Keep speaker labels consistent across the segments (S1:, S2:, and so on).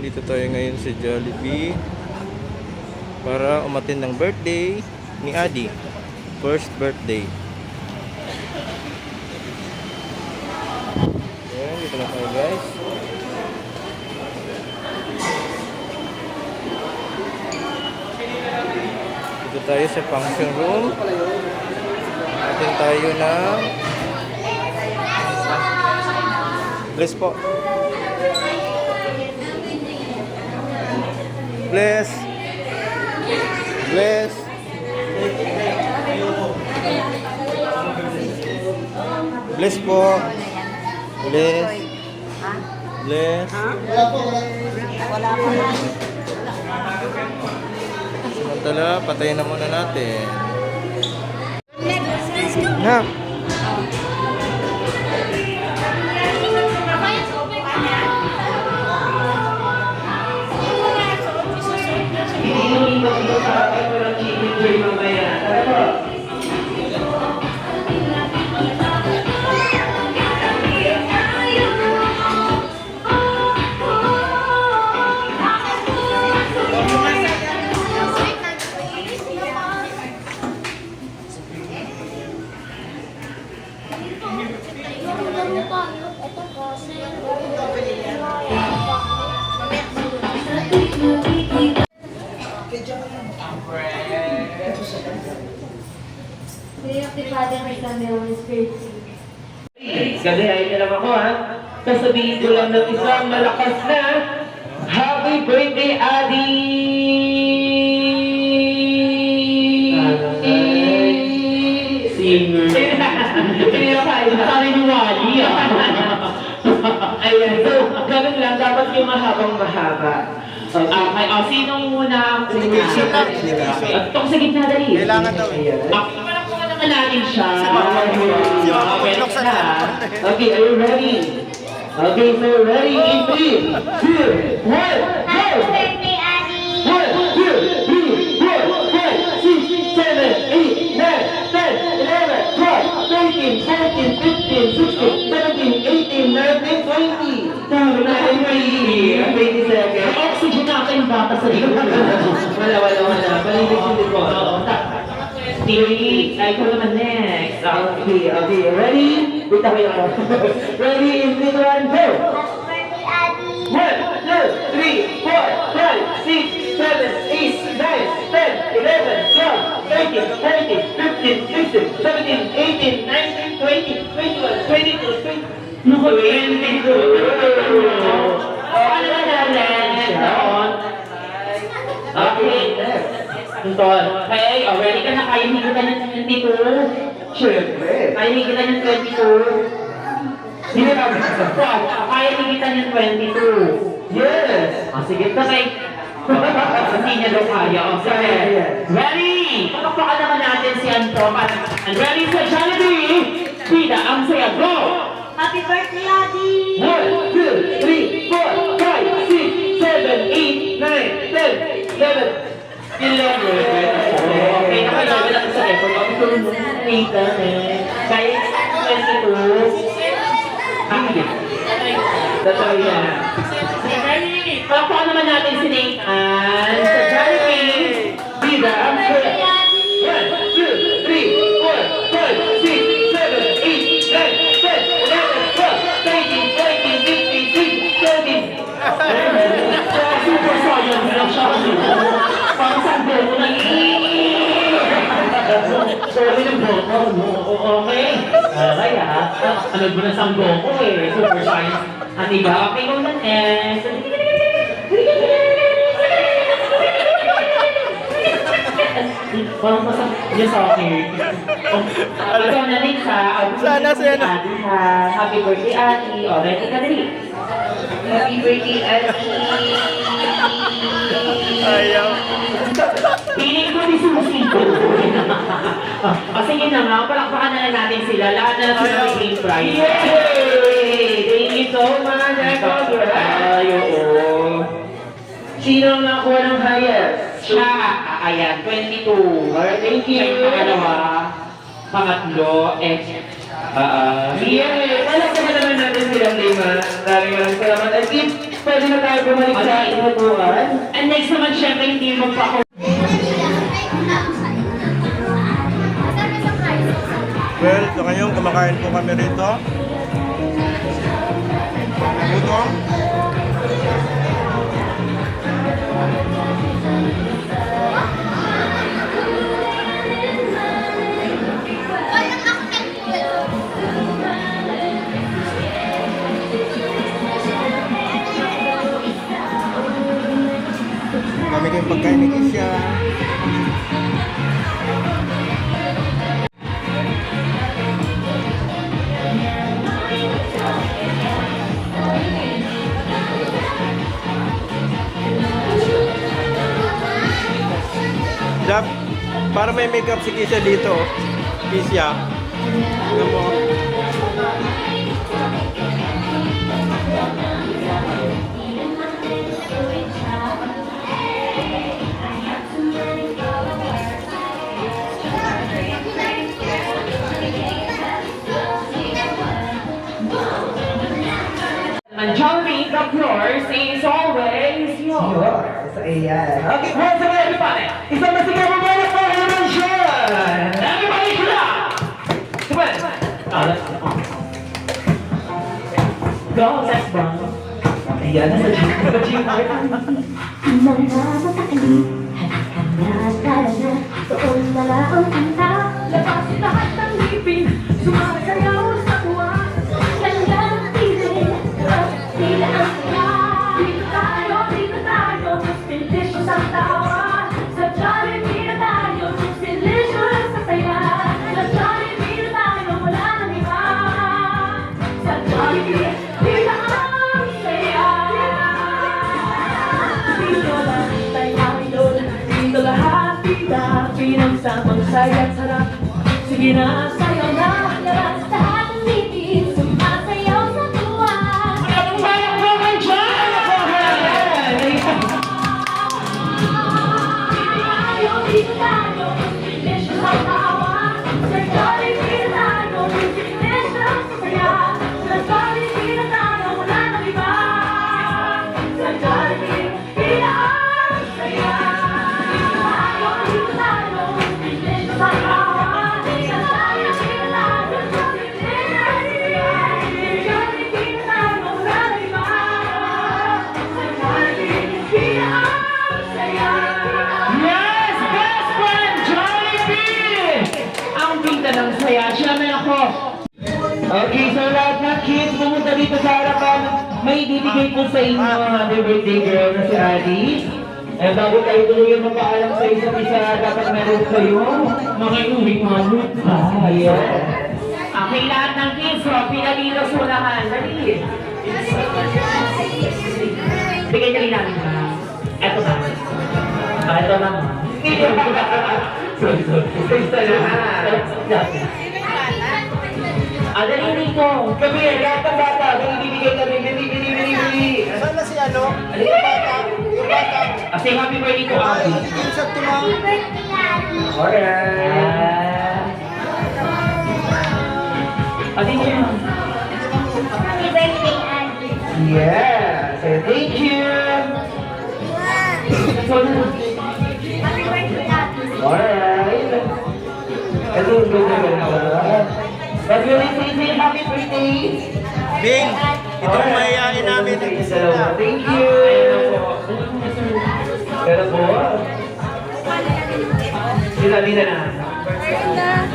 S1: Nandito tayo ngayon sa Jollibee para umattend ng birthday ni Adi. First birthday. Ayan, dito na tayo guys. Dito tayo sa function room. Attend tayo ng bless po. Bless. Bless. Bless po. Bless. Bless. Samantala, patayin na muna natin. Na.
S2: Kasi ay lang ako ha. Sasabihin ko lang ng isang malakas na Happy Birthday, Adi! Singer. Hindi na kayo. Nakari ni Wally Ayan. So, ganun lang. Dapat yung mahabang-mahaba. Okay. Sinong muna ang kumina? Ito sa gitna dali.
S1: Kailangan daw
S2: natin siya. Okay, are you ready? Okay, so ready in 3, 2, 1, go!
S3: Happy birthday, Adi!
S2: 1, 2, 3, 4, 5, 6, 7, 8, 9, 10, 11, 12, 13, 14, 15, 16, 17, 18, 19, 20. Puro na kayo may 20 seconds. Oxygen na kayong bata sa likod. Wala. Balinig yung likod. Theory, ikaw naman next. Okay, ready? Wait ako yung ready, in 3, 2, 1, go!
S3: Happy birthday, Adi!
S2: 1, 2, 3, 4, 5, 6, 7, 8, 9, 10, 11, 12, 13, 14, 15, 16, 17, 18, 19, 20, 21, 22, 23. Naku, 22! Ano na natin? Okay, okay, ready ka na? Kaya higit ng 22? Siyempre. Kaya higit ng 22? Hindi na kaya higit ng 22? Yes! Sige, kasi hindi niya daw kaya. Okay. Ready? Pakakpakan naman natin si Anton. And ready sa Jollibee? Pida, ang saya, go!
S3: Happy birthday, Adi!
S2: 1, 2, 3, 4, 5, 6, 7, 8, 9, 10, 11, 11. Okay, nakalabi lang sa effort. Kami ko rin later kahit 22. Totoo yan. Palakpakan naman natin si Nathan sa Jollibee. Bida, ang saya. 1, 2, 3, 4, 5, 6, 7, 8, 9, 10, 11, 12, 13, 14, 15, 16, 17. Super science lang siya. Parang saan ko na sorry ng Goku, no? Okay. Kaya, ano ba na sa Goku eh? Super science. At iba, okay ko na next. Parang masakit niya sa akin. Ikaw na rin sa
S1: Sana siya na.
S2: Happy birthday, Ati. O, ready ka dali. Happy birthday, Ati.
S1: Ayaw.
S2: Piling ko ni Susi. Sige na nga, palakpakan na lang natin sila. Lahat na lang sila may green prize. Yay! Thank you so much. Sino ang nakuha ng highest? Siya. Ayan, 22. Thank you. Siya yung pangalawa. Pangatlo, yay! Palakpakan naman natin silang lima. Maraming salamat. pwede na tayo bumalik sa inutuan. And next naman, syempre, hindi magpako.
S1: Well, so ngayon kumakain po kami rito. Gutom. Kami din pagkain ni Kisha. Dap, para may makeup si Kisha dito. Oh. Kisha. Tignan mo.
S2: Johnny, the floor is always yours.
S4: Ayan.
S2: Okay, once again, everybody. Isang masigaw mo muna po, Herman Sean. Everybody, clap! Come on. Go, let's go. Ayan, nasa gym.
S3: Mga matakali, nakakala na, doon nalaon ang tao. Labas lahat ng ngipin, sumasayaw sa tuwa. Ganda ng tirin, tila ang saya. Dito tayo, mas delicious ang tawa. Sa Jollibee na tayo, mas delicious ang saya. Sa Jollibee na tayo, wala nang iba. Sa Jollibee, tila ang saya. Dito lang tayo idol, dito lahat pinagsamang saya at sarap. Sige na, sayaw na, lahat lahat ng ngipin, sumasayaw sa tuwa.
S2: Anong bayang Herman Sean?
S3: Dito tayo, delicious ang tawa. Sa Jollibee na tayo, delicious ang saya. Sa Jollibee na tayo, wala nang iba. Sa Jollibee, tila ang saya. Dito tayo, delicious ang tawa. Sa Jollibee na tayo, delicious ang saya. Sa Jollibee na tayo, wala nang iba. Sa Jollibee, tila ang saya.
S2: Yes, best friend, Jollibee! Ang pinta ng saya, siyempre ako. Okay, so lahat ng kids pumunta dito sa harapan. May bibigay po sa inyo happy birthday girl na si Addie. Eh, bago tayo tuloy magpaalam sa isa't isa, dapat meron kayo mga inuwing mga mukha. Yeah. Okay, lahat ng kids, so, pinalilo sulahan. Dali. Bigay niya rin namin ba? Eto na. Ito lang. Isa na. Dali rito. Kami, lahat ng bata, may ibibigay kami. Bili.
S1: Saan na si ano? Yung bata? Yung bata?
S2: Kasi happy birthday to Abby.
S1: Yung sa tumang.
S3: Happy birthday, Abby.
S2: Alright. Ate mo yun.
S3: Happy birthday, Abby.
S2: Yeah. Say thank you. So,
S3: Happy birthday, Abby.
S2: alright. Ito yung good na ba? But we will say happy birthday.
S1: Bing! Itong mayayain namin ng bisita.
S2: Thank you. Pero po. Sila na.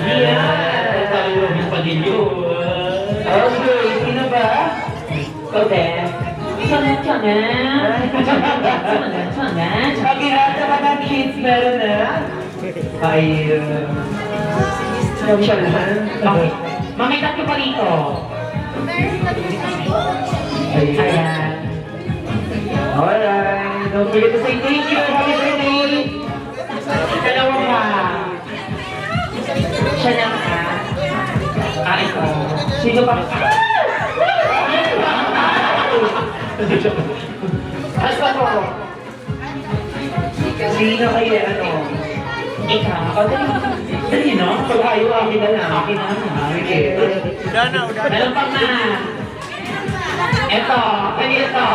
S2: Yeah. Sabi mo, Miss Padillo. Okay, sino ba? Okay. Okay, lahat sa mga kids meron na. Ay, Makita ko pa rito. Ayan. Alright. Don't forget to say thank you. Happy birthday. Dalawa pa. Siya lang ka. Ito. Sino pa? Asa ko? Sino kayo? Ano? Ikaw. Dali no? Pag ayaw, akin na lang. Akin na lang. Okay.
S1: Udana.
S2: Meron pa na. Ito. nito.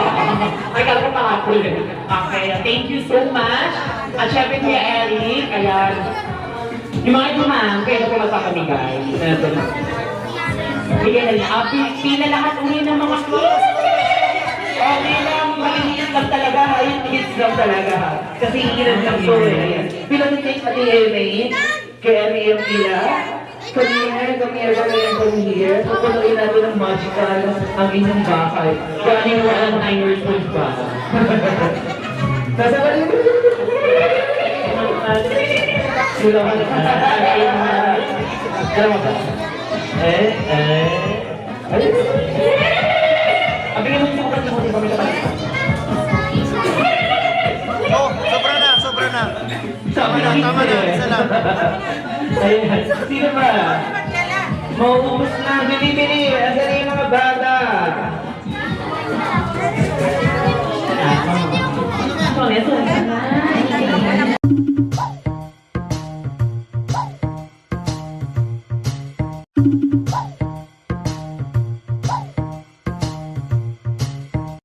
S2: Ay, kala ko pakapul. Okay, thank you so much. At syempre Kuya Eric, ayan. Yung mga dumang, kaya na po magpapamigay. Ito na. Bigyan na niya. Pila lahat uli ng mga kids. Okay lang, maliliit lang talaga. Ayun, kids lang talaga. Kasi ilan lang to eh. Ayan. Pila ni Take pati Amy. Kaya Amy yung pila. Come here, come here. Pupunuin natin ng magical ang inyong bahay. Kaya niyo walang 9 years old pa. Nasa balik mo. Sila ka na. Alam mo ba? Abigyan mo sa kapatid mo, di ba may kapatid?
S1: Oh, sobra na, sobra na.
S2: Tama na,
S1: isa lang.
S2: Ayan, sino ba? Mauubos na, bili-bili. Asan na yung mga bata?